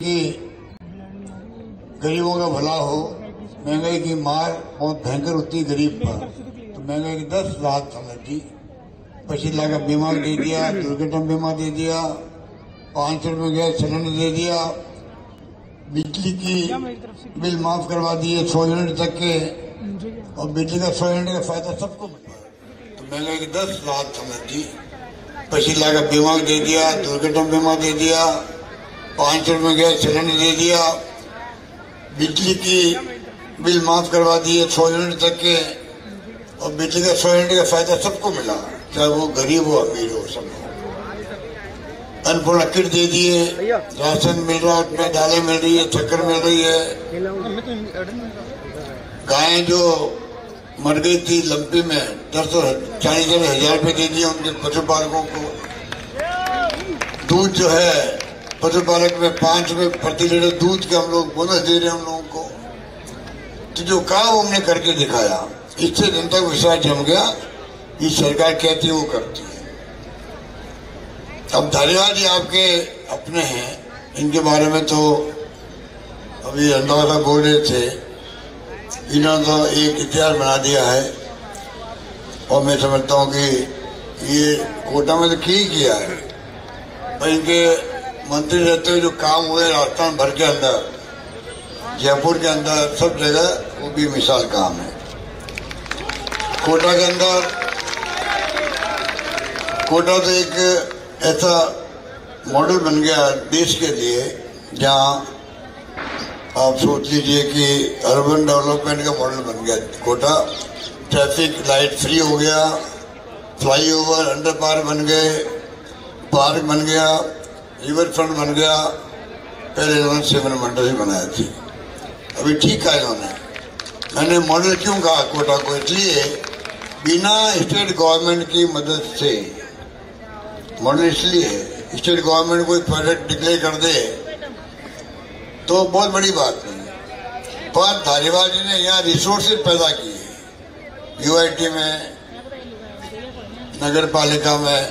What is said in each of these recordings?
कि गरीबों का भला हो। महंगाई की मार बहुत भयंकर होती है गरीब पर, तो महंगाई की 10 राहत समझ दी। 25 लाख का बीमा दे दिया, दुर्घटना बीमा दे दिया, 500 रुपये गैस सिलेंडर दे दिया, बिजली की बिल माफ करवा दिए 100 यूनिट तक के, और बिजली का 100 यूनिट का फायदा सबको मिला। तो महंगाई की 10 राहत समझ दी। 25 लाख का बीमा दे दिया, दुर्घटना बीमा दे दिया, 500 रुपये गैस सिलेंडर दे दिया, बिजली की बिल माफ करवा दिए 100 यूनिट तक के, और बिजली का 100 यूनिट का फायदा सबको मिला, चाहे वो गरीब हो अमीर हो सब। अन्नपूर्णा किट दे दिए, राशन मिल रहा है, उसमें दालें मिल रही है, शक्कर मिल रही है। गायें जो मर गई थी लंपी में 40,000 रुपये दे दिए उनके पशुपालकों को। दूध जो है पशुपालक में 5 रुपये प्रति लीटर दूध के हम लोग बोनस दे रहे हैं उन लोगों को। तो जो काम हमने करके दिखाया, इससे जनता को विश्वास जम गया कि सरकार कहती है वो करती है। अब धारीवाल जी आपके अपने हैं, इनके बारे में तो अभी रंधावा बोल रहे थे, इन्होंने तो एक इतिहास बना दिया है। और मैं समझता हूँ कि ये कोटा में तो किया है, पर इनके मंत्री रहते हुए जो काम हुए राजस्थान भर के अंदर, जयपुर के अंदर, सब जगह, वो भी मिसाल काम है। कोटा के अंदर, कोटा तो एक ऐसा मॉडल बन गया देश के लिए, जहाँ आप सोच लीजिए कि अर्बन डेवलपमेंट का मॉडल बन गया कोटा। ट्रैफिक लाइट फ्री हो गया, फ्लाईओवर अंडर पार बन गए, पार्क बन गया, रिवर फ्रंट बन गया। पहले इन्होंने सेवन मंडल ही बनाया थी, अभी ठीक है इन्होंने। मैंने मॉडल क्यों कहा कोटा को, इसलिए बिना स्टेट गवर्नमेंट की मदद से मॉडल, इसलिए स्टेट गवर्नमेंट कोई प्रोजेक्ट डिक्लेयर कर दे तो बहुत बड़ी बात नहीं, पर धारीवाल जी ने यहाँ रिसोर्सेज पैदा किए, यूआईटी में, नगर पालिका में,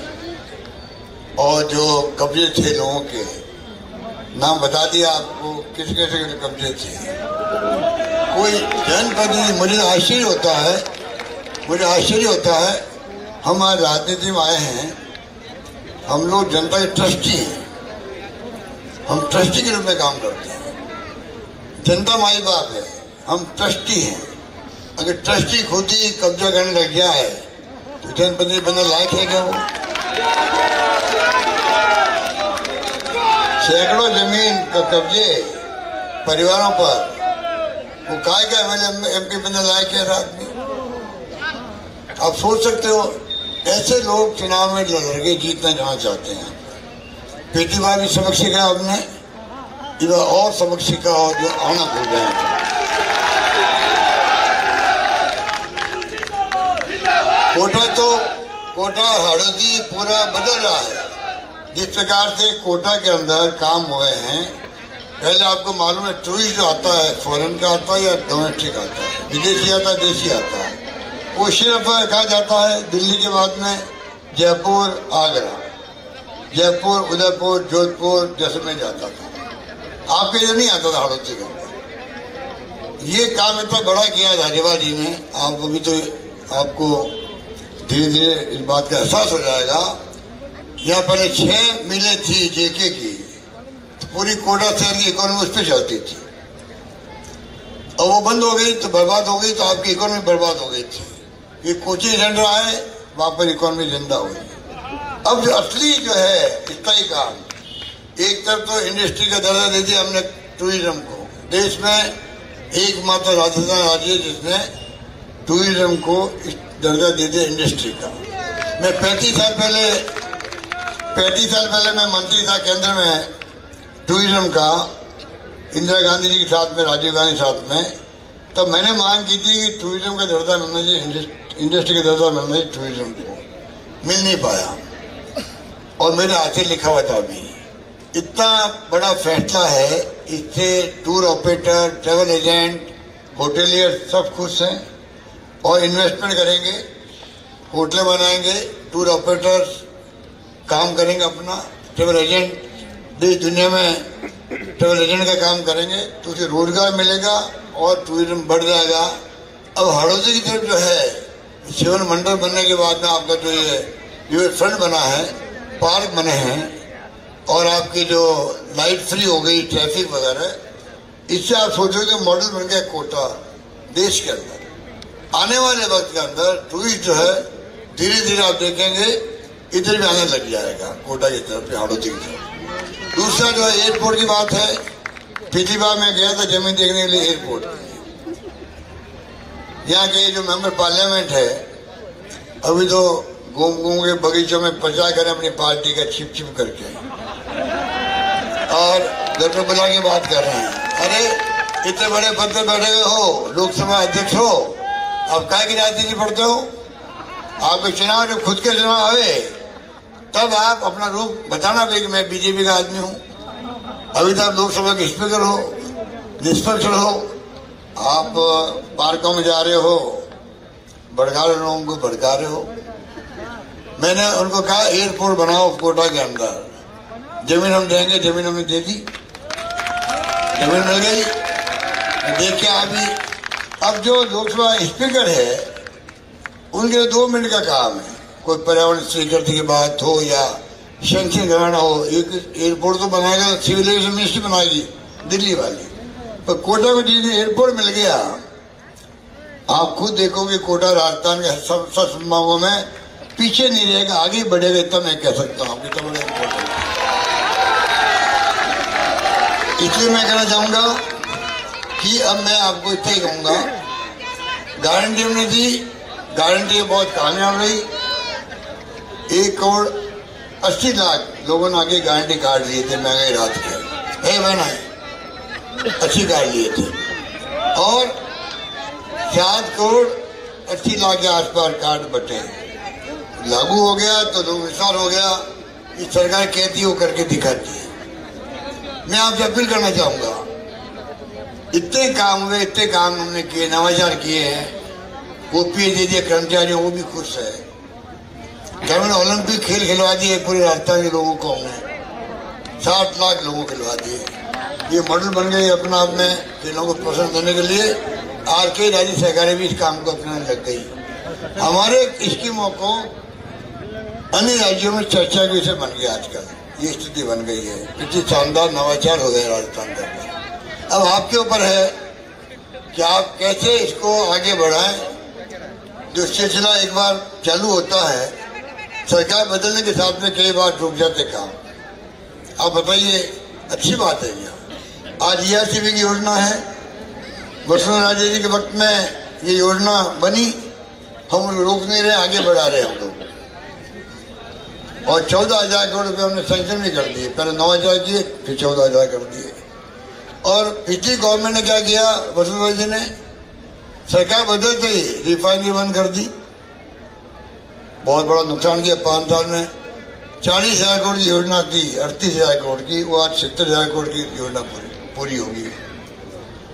और जो कब्जे थे लोगों के नाम बता दिया आपको, किस कैसे कब्जे थे। कोई जनप्रतिनिधि, मुझे आश्चर्य होता है, हम आज राजनीति में आए हैं, हम लोग जनता के ट्रस्टी हैं, हम ट्रस्टी के रूप में काम करते हैं। जनता माई बाप है, हम ट्रस्टी हैं। अगर ट्रस्टी खुद ही कब्जा करने लग गया है तो जनप्रतिनिधि बनने लायक है क्या वो? सैकड़ों जमीन का कब्जे परिवारों पर, वो काय क्या एमपी बनने लायक है आदमी? आप सोच सकते हो, ऐसे लोग चुनाव में लड़के जीतना जहाँ चाहते हैं। बेटी बार भी सबक सीखा हमने, इधर और सबक सीखा, और जो आना भूल गए। कोटा हड़दी पूरा बदल रहा है। जिस प्रकार से कोटा के अंदर काम हुए हैं, पहले आपको मालूम है टूरिस्ट जो आता है फॉरेन का आता है या डोमेस्टिक आता है, विदेशी आता है, देशी आता है, वो सिर्फ कहा जाता है दिल्ली के बाद में जयपुर, आगरा, जयपुर, उदयपुर, जोधपुर, जैसलमेर जाता था। आपके इधर नहीं आता था हड़ौती के अंदर। ये काम इतना बड़ा किया धारीवाल जी ने, आप अभी तो आपको धीरे धीरे इस बात का एहसास हो जाएगा। यहाँ पहले 6 मिलें थी जेके की, तो पूरी कोटा शहर की इकोनॉमी उस पर चलती थी, और वो बंद हो गई तो बर्बाद हो गई, तो आपकी इकोनॉमी बर्बाद हो गई थी। ये कोचिंग सेंटर आए, वहां पर इकोनॉमी जिंदा हुई। अब जो असली जो है स्थायी काम, एक तरफ तो इंडस्ट्री का दर्जा दे दिया हमने टूरिज्म को। देश में एकमात्र राजस्थान राज्य है जिसने टूरिज्म को दर्जा दे दिया इंडस्ट्री का। मैं 35 साल पहले मैं मंत्री था केंद्र में टूरिज्म का, इंदिरा गांधी जी के साथ में, राजीव गांधी के साथ में। तब मैंने मांग की थी कि टूरिज्म का दर्जा मिलना चाहिए, इंडस्ट्री का दर्जा मिलना चाहिए टूरिज्म को, मिल नहीं पाया, और मेरे हाथ से लिखा हुआ था। अभी इतना बड़ा फैसला है, इससे tour operator, travel agent, hotelier सब खुश हैं और इन्वेस्टमेंट करेंगे, होटलें बनाएंगे, टूर ऑपरेटर्स काम करेंगे अपना, ट्रेवल एजेंट देश दुनिया में ट्रेवल एजेंट का काम करेंगे तो उसे रोजगार मिलेगा और टूरिज्म बढ़ जाएगा। अब हड़ौती की तरफ जो है शिवन मंडल बनने के बाद में आपका जो ये फ्रंट बना है, पार्क बने हैं और आपकी जो लाइट फ्री हो गई, ट्रैफिक वगैरह, इससे आप सोचोगे मॉडल बन गया कोटा देश के अंदर। आने वाले वक्त के अंदर टूरिस्ट जो है धीरे धीरे आप देखेंगे इधर भी आने लग जाएगा, कोटा की तरफ, हड़ौती की तरफ। दूसरा जो है एयरपोर्ट की बात है। पिछली बार मैं गया था जमीन देखने के लिए एयरपोर्ट, यहाँ के जो मेंबर पार्लियामेंट है अभी तो घूम घूम के बगीचों में प्रचार करें अपनी पार्टी का छिप छिप करके, और डॉक्टर बुला की बात कर रहे हैं। अरे इतने बड़े पद पर बैठे हुए हो, लोकसभा अध्यक्ष हो, अब काय की राजनीति पढ़ते हो? आपके चुनाव जब खुद के चुनाव आए तब आप अपना रूप बताना भी कि मैं बीजेपी का आदमी हूँ। अभी तो आप लोकसभा के स्पीकर हो, निष्पक्ष रहो। आप पार्कों में जा रहे हो, भड़का रहे लोगों को, भड़का रहे हो। मैंने उनको कहा एयरपोर्ट बनाओ कोटा के अंदर, जमीन हम देंगे, जमीन हमने दे दी, जमीन मिल गई। देखिए अभी अब जो लोकसभा स्पीकर है उनके 2 मिनट का काम है, कोई पर्यावरण स्वीकृति की बात हो या सेंक्शन कराना हो। एक एयरपोर्ट तो बनाएगा, सिविल एविएशन मिनिस्ट्री बनाएगी दिल्ली वाली, पर कोटा को जिस एयरपोर्ट मिल गया, आप खुद देखोगे कोटा राजस्थान के सब संभागों में पीछे नहीं रहेगा, आगे बढ़ेगा। इतना मैं कह सकता हूँ कितना बड़ा एयरपोर्ट है। इसलिए मैं कहना चाहूंगा कि अब मैं आपको इतना ही कहूंगा, गारंटी हमने दी, गारंटी बहुत कामयाब रही। 1,80,00,000 लोगों ने आगे गारंटी कार्ड लिए थे महंगाई रात के, है बहना है, अच्छी कार्ड लिए थे, और 7,80,00,000 के आसपास कार्ड बटे। लागू हो गया तो लोग विश्वास हो गया कि सरकार कहती हो करके दिखाती है। मैं आपसे अपील करना चाहूंगा, इतने काम हुए, इतने काम हमने किए, नवाचार किए हैं। ओपीएस दे दिए कर्मचारी, वो भी खुश है। हमने ओलंपिक खेल खिलवा दिए पूरे राजस्थान के लोगों को, हमने 60 लाख लोगों को खिलवा दिए। ये मॉडल बन गए अपने आप में खेलों को प्रोत्साहन देने के लिए। और कई राज्य सरकारें भी इस काम को अपनाने लग गई। हमारे स्कीमों को अन्य राज्यों में चर्चा के विषय बन गया। आजकल ये स्थिति बन गई है, इतनी शानदार नवाचार हो गए राजस्थान के अंदर। अब आपके ऊपर है कि आप कैसे इसको आगे बढ़ाएं। जो सिलसिला एक बार चालू होता है, सरकार बदलने के साथ में कई बार रुक जाते काम। आप बताइए, अच्छी बात है। यहाँ आज ERCB की योजना है, वसुंधरा राजे जी के वक्त में ये योजना बनी, हम रोक नहीं रहे, आगे बढ़ा रहे हम लोग। और 14,000 करोड़ रुपये हमने सैंक्शन भी कर दिए, पहले 9,000 किए, फिर 14,000 कर दिए। और पिछली गवर्नमेंट ने क्या किया, वसुंधरा जी ने सरकार बदलते ही रिफाइनरी बंद कर दी, बहुत बड़ा नुकसान किया। 5 साल में 40,000 करोड़ की योजना थी, 38,000 करोड़ की, वो आज 70,000 करोड़ की योजना पूरी होगी।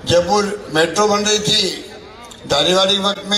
जयपुर मेट्रो बन रही थी, धारीवाली वक्त में